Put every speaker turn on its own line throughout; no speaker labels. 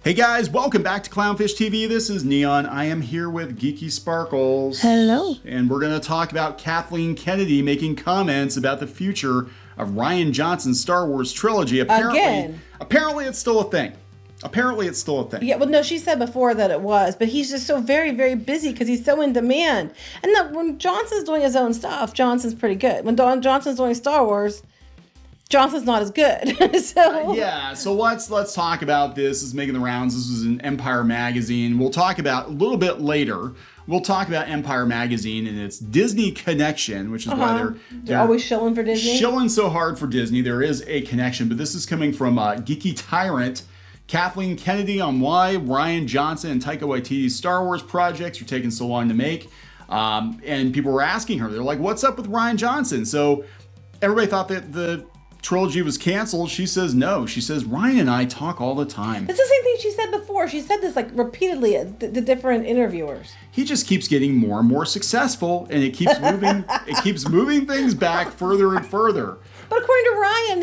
Hey guys, welcome back to Clownfish TV. This is Neon. I am here with Geeky Sparkles.
Hello.
And we're going to talk about Kathleen Kennedy making comments about the future of Rian Johnson's Star Wars trilogy. Apparently it's still a thing.
Yeah, well, no, she said before that it was, but he's just so very, very busy because he's so in demand. And then when Johnson's doing his own stuff, Johnson's pretty good. When Johnson's doing Star Wars, Johnson's not as good.
So let's talk about this. This is making the rounds. This was in Empire Magazine. We'll talk about a little bit later. We'll talk about Empire Magazine and its Disney connection, which is why they're
always shilling for Disney.
Shilling so hard for Disney. There is a connection, but this is coming from Geeky Tyrant Kathleen Kennedy on why Rian Johnson and Taika Waititi's Star Wars projects are taking so long to make. And people were asking her, they're like, what's up with Rian Johnson? So everybody thought that the trilogy was canceled. She says no. She says, Rian and I talk all the time.
It's the same thing she said before. She said this like repeatedly at the different interviewers.
He just keeps getting more and more successful, and it keeps moving. It keeps moving things back further and further.
But according to Rian,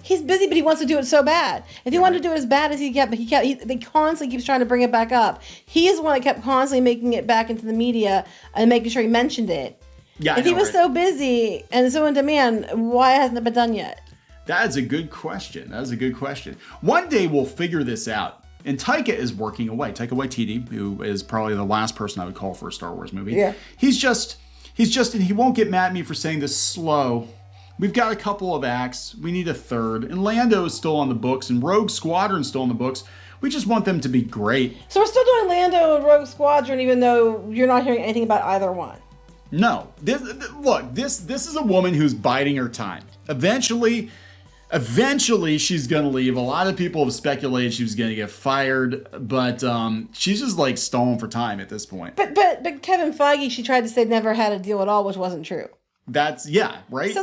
he's busy, but he wants to do it so bad. If he wanted to do it as bad as he constantly keeps trying to bring it back up. He is the one that kept constantly making it back into the media and making sure he mentioned it.
Yeah,
if he was so busy and so in demand, why hasn't it been done yet?
That is a good question. One day we'll figure this out. And Taika is working away. Taika Waititi, who is probably the last person I would call for a Star Wars movie. Yeah. He's just, and he won't get mad at me for saying this slow. We've got a couple of acts. We need a third. And Lando is still on the books, and Rogue Squadron's still on the books. We just want them to be great.
So we're still doing Lando and Rogue Squadron, even though you're not hearing anything about either one.
No. This is a woman who's biding her time. Eventually she's going to leave. A lot of people have speculated she was going to get fired, but she's just like stalling for time at this point.
But Kevin Fiege, she tried to say never had a deal at all, which wasn't true.
Right? So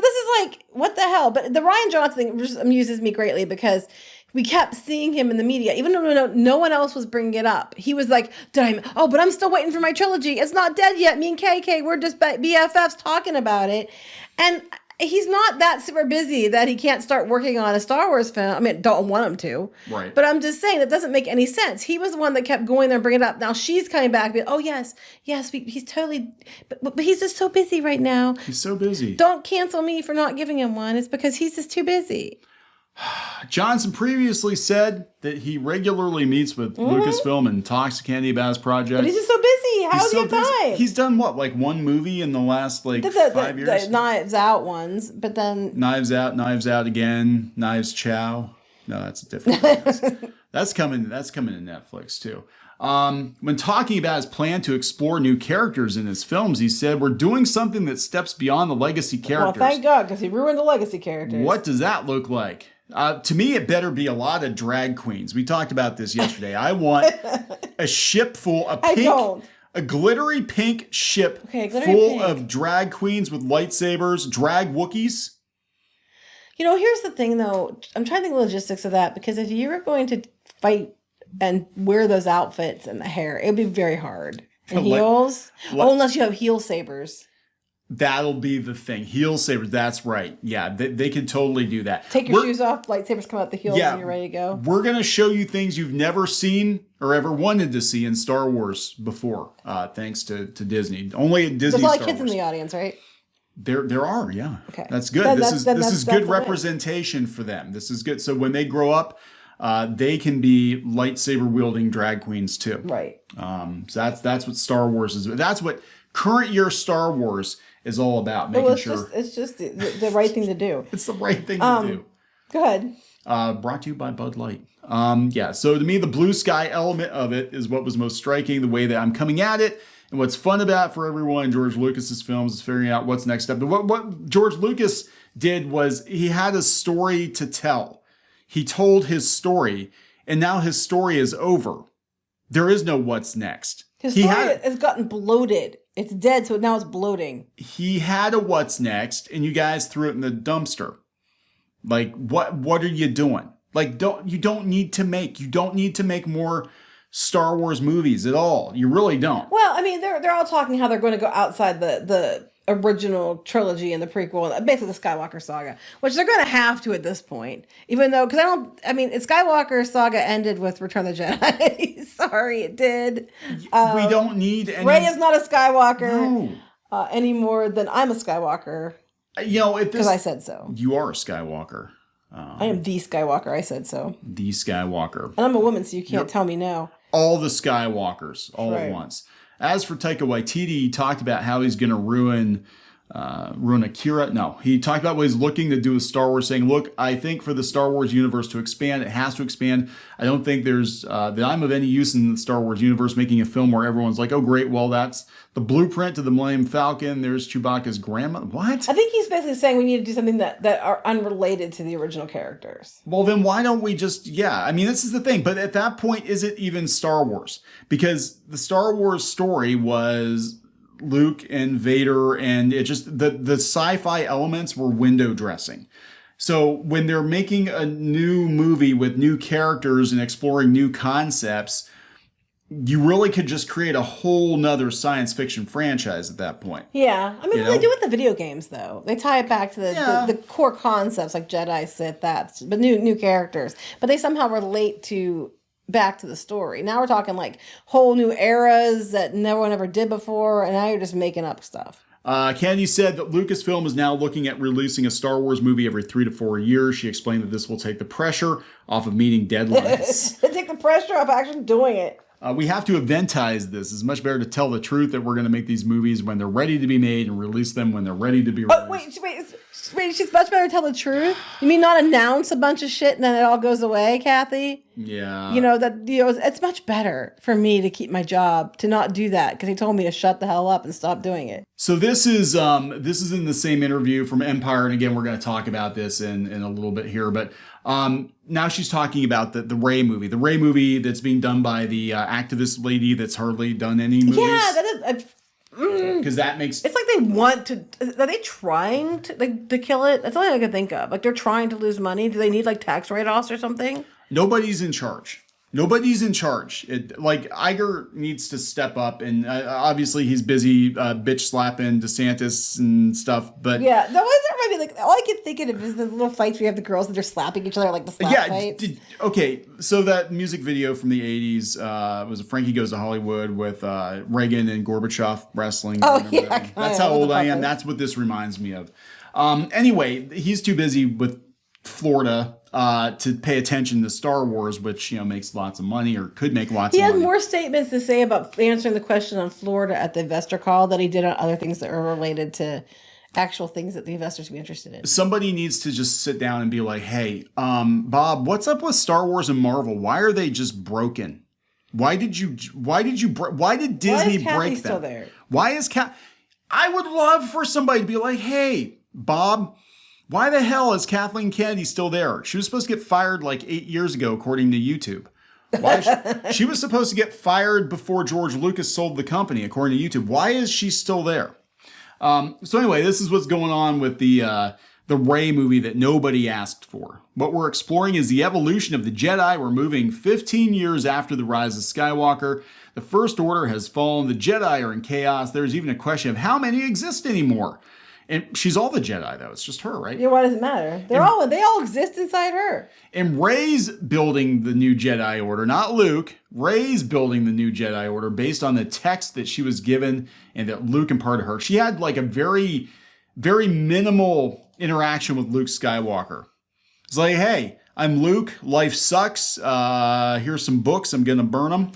this is like, what the hell? But the Rian Johnson thing just amuses me greatly because we kept seeing him in the media, even though no one else was bringing it up. He was like, but I'm still waiting for my trilogy. It's not dead yet. Me and KK, we're just BFFs talking about it. And he's not that super busy that he can't start working on a Star Wars film. I mean, don't want him to.
Right.
But I'm just saying that doesn't make any sense. He was the one that kept going there and bringing it up. Now she's coming back. Oh, yes, he's totally... But he's just so busy right now.
He's so busy.
Don't cancel me for not giving him one. It's because he's just too busy.
Johnson previously said that he regularly meets with Lucasfilm and talks to Kennedy about his projects.
But he's just so busy. How does he have time?
He's done what, like one movie in the last 5 years?
The Knives Out ones, but then...
Knives Out again, Knives Chow. No, that's a different one. That's coming to Netflix too. When talking about his plan to explore new characters in his films, he said, we're doing something that steps beyond the legacy characters.
Well, thank God, because he ruined the legacy characters.
What does that look like? To me, it better be a lot of drag queens. We talked about this yesterday. I want a ship full, a glittery pink ship full of drag queens with lightsabers, drag Wookiees.
Here's the thing, though. I'm trying to think of the logistics of that, because if you were going to fight and wear those outfits and the hair, it would be very hard. And heels? Unless you have heel sabers.
That'll be the thing. Heel sabers, that's right. Yeah, they can totally do that.
Take your shoes off, lightsabers come out the heels, and you're ready to go.
We're going to show you things you've never seen or ever wanted to see in Star Wars before, thanks to Disney. Only at Disney.
There's a lot of kids in the audience, right?
There are, yeah.
Okay.
That's good. This is good representation for them. This is good. So when they grow up, they can be lightsaber wielding drag queens too.
Right.
So that's what Star Wars is. That's what current year Star Wars is all about.
It's just the right thing to do.
It's the right thing to do.
Go ahead.
Brought to you by Bud Light. So to me, the blue sky element of it is what was most striking, the way that I'm coming at it. And what's fun about it for everyone in George Lucas's films is figuring out what's next step. But what George Lucas did was he had a story to tell. He told his story, and now his story is over. There is no what's next.
His story has gotten bloated. It's dead, so now it's bloating.
He had a what's next, and you guys threw it in the dumpster. Like, what are you doing? Like, you don't need to make more Star Wars movies at all. You really don't.
Well, I mean, they're all talking how they're going to go outside the original trilogy and the prequel, basically the Skywalker saga, which they're going to have to at this point, even though, because Skywalker saga ended with Return of the Jedi. Sorry, it did.
We don't need any...
Rey is not a Skywalker any more than I'm a Skywalker.
Because
I said so.
You are a Skywalker.
I am the Skywalker. I said so.
The Skywalker.
And I'm a woman, so you can't tell me no.
All the Skywalkers, all at once. As for Taika Waititi, he talked about how he's going to ruin Akira. No, he talked about what he's looking to do with Star Wars, saying, look, I think for the Star Wars universe to expand, it has to expand. I don't think there's that I'm of any use in the Star Wars universe making a film where everyone's like, oh, great, well, that's the blueprint to the Millennium Falcon. There's Chewbacca's grandma. What?
I think he's basically saying we need to do something that are unrelated to the original characters.
Well, then why don't we just, this is the thing. But at that point, is it even Star Wars? Because the Star Wars story was Luke and Vader, and it just, the sci-fi elements were window dressing. So when they're making a new movie with new characters and exploring new concepts, you really could just create a whole nother science fiction franchise at that point.
Yeah. I mean, they do with the video games, though. They tie it back to the core concepts like Jedi, Sith, but new characters. But they somehow relate back to the story. Now we're talking like whole new eras that no one ever did before, and now you're just making up stuff.
Kennedy said that Lucasfilm is now looking at releasing a Star Wars movie every 3 to 4 years. She explained that this will take the pressure off of meeting deadlines.
Take the pressure off actually doing it.
We have to eventize this. It's much better to tell the truth that we're going to make these movies when they're ready to be made and release them when they're ready to be released.
Wait, she's much better to tell the truth? You mean not announce a bunch of shit and then it all goes away, Kathy?
Yeah.
It's much better for me to keep my job, to not do that, because he told me to shut the hell up and stop doing it.
So this is in the same interview from Empire, and again, we're going to talk about this in a little bit here, but now she's talking about the Rey movie that's being done by the activist lady that's hardly done any movies.
Yeah, that is...
Because that makes...
It's like they want to... Are they trying to kill it? That's all I can think of. Like, they're trying to lose money. Do they need, like, tax write-offs or something?
Nobody's in charge. Iger needs to step up, and obviously he's busy bitch slapping DeSantis and stuff, but...
Yeah, that wasn't really, like, all I can think of is the little fights where you have the girls that are slapping each other, like the slap fights.
Okay, so that music video from the 80s was Frankie Goes to Hollywood with Reagan and Gorbachev wrestling.
Oh, yeah.
That's how old I am. That's what this reminds me of. Anyway, he's too busy with Florida to pay attention to Star Wars, which makes lots of money or could make lots of money.
He had more statements to say about answering the question on Florida at the investor call than he did on other things that are related to actual things that the investors would be interested in.
Somebody needs to just sit down and be like, hey, Bob, what's up with Star Wars and Marvel? Why are they just broken? Why did Disney break them?
Still there?
Why is I would love for somebody to be like, hey, Bob, why the hell is Kathleen Kennedy still there? She was supposed to get fired like 8 years ago, according to YouTube. She was supposed to get fired before George Lucas sold the company, according to YouTube. Why is she still there? So anyway, this is what's going on with the Rey movie that nobody asked for. What we're exploring is the evolution of the Jedi. We're moving 15 years after the rise of Skywalker. The First Order has fallen. The Jedi are in chaos. There's even a question of how many exist anymore. And she's all the Jedi, though. It's just her, right?
Yeah, why does it matter? They all exist inside her.
And Rey's building the new Jedi Order, not Luke. Rey's building the new Jedi Order based on the text that she was given and that Luke imparted her. She had like a very, very minimal interaction with Luke Skywalker. It's like, hey, I'm Luke. Life sucks. Here's some books. I'm going to burn them.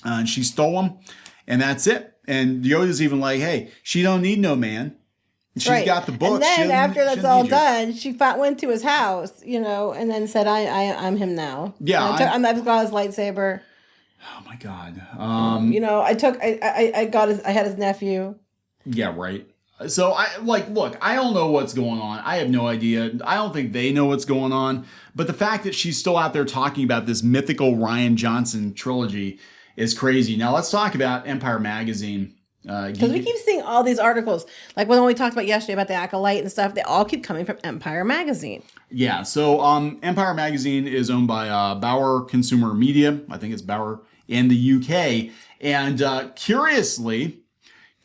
And she stole them. And that's it. And Yoda's even like, hey, she don't need no man. She's got the books.
And then after that's all done, she went to his house, and then said, I'm him now.
Yeah.
I've got his lightsaber.
Oh my God.
I had his nephew.
Yeah, right. So look, I don't know what's going on. I have no idea. I don't think they know what's going on. But the fact that she's still out there talking about this mythical Rian Johnson trilogy is crazy. Now let's talk about Empire Magazine.
Because we keep seeing all these articles, like when we talked about yesterday about the Acolyte and stuff, they all keep coming from Empire Magazine.
Yeah, so Empire Magazine is owned by Bauer Consumer Media. I think it's Bauer in the UK. And curiously,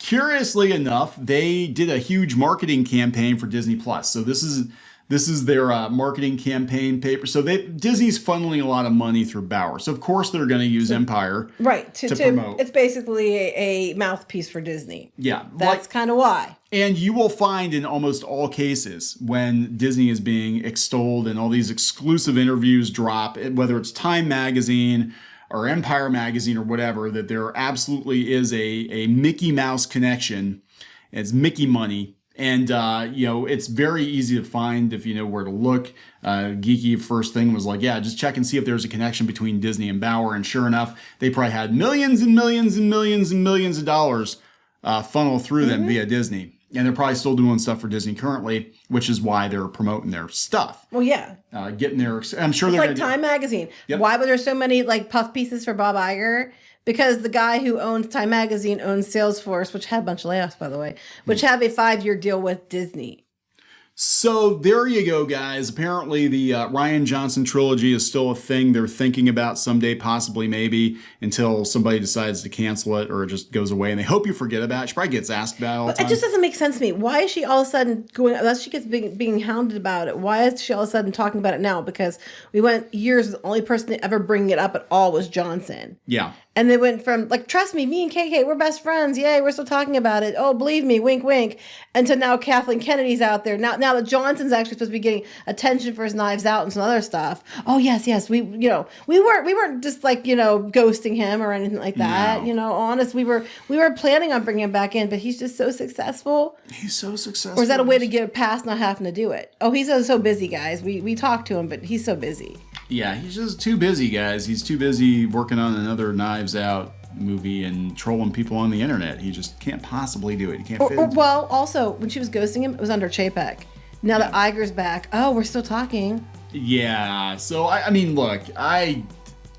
curiously enough, they did a huge marketing campaign for Disney Plus. So this is their marketing campaign paper. So Disney's funneling a lot of money through Bauer. So of course they're going to use Empire to promote.
It's basically a mouthpiece for Disney.
Yeah.
That's kind of why.
And you will find in almost all cases when Disney is being extolled and all these exclusive interviews drop, whether it's Time Magazine or Empire Magazine or whatever, that there absolutely is a Mickey Mouse connection. It's Mickey money. And, it's very easy to find if you know where to look. Geeky first thing was like, yeah, just check and see if there's a connection between Disney and Bauer. And sure enough, they probably had millions and millions and millions and millions of dollars funnel through them via Disney. And they're probably still doing stuff for Disney currently, which is why they're promoting their stuff.
Well, yeah.
Getting their, I'm sure
it's
they're
like Time Magazine.
Yep.
Why were there so many like puff pieces for Bob Iger? Because the guy who owns Time Magazine owns Salesforce, which had a bunch of layoffs, by the way, which have a 5-year deal with Disney.
So there you go, guys. Apparently the Rian Johnson trilogy is still a thing they're thinking about someday, possibly, maybe, until somebody decides to cancel it or it just goes away. And they hope you forget about it. She probably gets asked about it all the time.
It just doesn't make sense to me. Why is she all of a sudden going, unless she gets being hounded about it, why is she all of a sudden talking about it now? Because we went years, the only person to ever bring it up at all was Johnson.
Yeah.
And they went from, like, trust me, me and KK, we're best friends. Yay, we're still talking about it. Oh, believe me, wink, wink. Until now Kathleen Kennedy's out there. Now that Johnson's actually supposed to be getting attention for his Knives Out and some other stuff. Oh, yes. We weren't just, like, ghosting him or anything like that.
No.
Honest, we were planning on bringing him back in, but he's just so successful.
He's so successful.
Or is that a way to get past not having to do it? Oh, he's so busy, guys. We talked to him, but he's so busy.
Yeah, he's just too busy, guys. He's too busy working on another Knives Out movie and trolling people on the internet. He just can't possibly do it. He can't fit into it.
Well, also, when she was ghosting him, it was under Chapek. Now that Iger's back, we're still talking.
Yeah, so, I mean, look,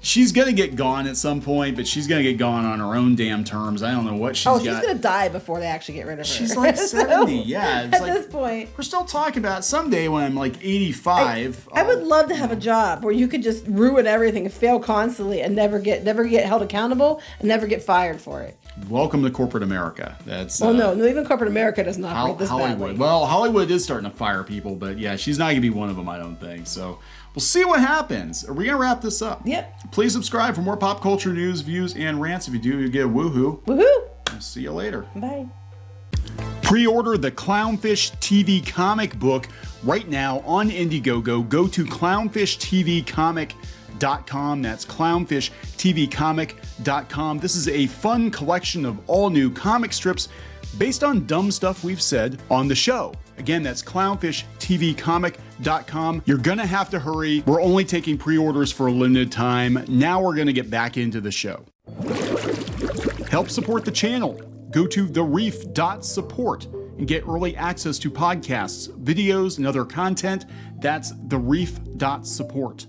she's going to get gone at some point, but she's going to get gone on her own damn terms. I don't know what she's got.
She's going to die before they actually get rid of her.
She's like 70, yeah. It's
at
like,
this point.
We're still talking about someday when I'm like 85.
I would love to have a job where you could just ruin everything and fail constantly and never get held accountable and never get fired for it.
Welcome to corporate America. That's
no, even corporate America doesn't operate this
Hollywood.
badly.
Well, Hollywood is starting to fire people, but yeah, she's not going to be one of them, I don't think. So we'll see what happens. Are we going to wrap this up?
Yep.
Please subscribe for more pop culture news, views, and rants. If you do, you get a woohoo.
Woohoo!
We'll see you later.
Bye.
Pre-order the Clownfish TV comic book right now on Indiegogo. Go to clownfishtvcomic.com. That's clownfishtvcomic.com. This is a fun collection of all new comic strips based on dumb stuff we've said on the show. Again, that's clownfishtvcomic.com. You're going to have to hurry. We're only taking pre-orders for a limited time. Now we're going to get back into the show. Help support the channel. Go to thereef.support and get early access to podcasts, videos, and other content. That's thereef.support.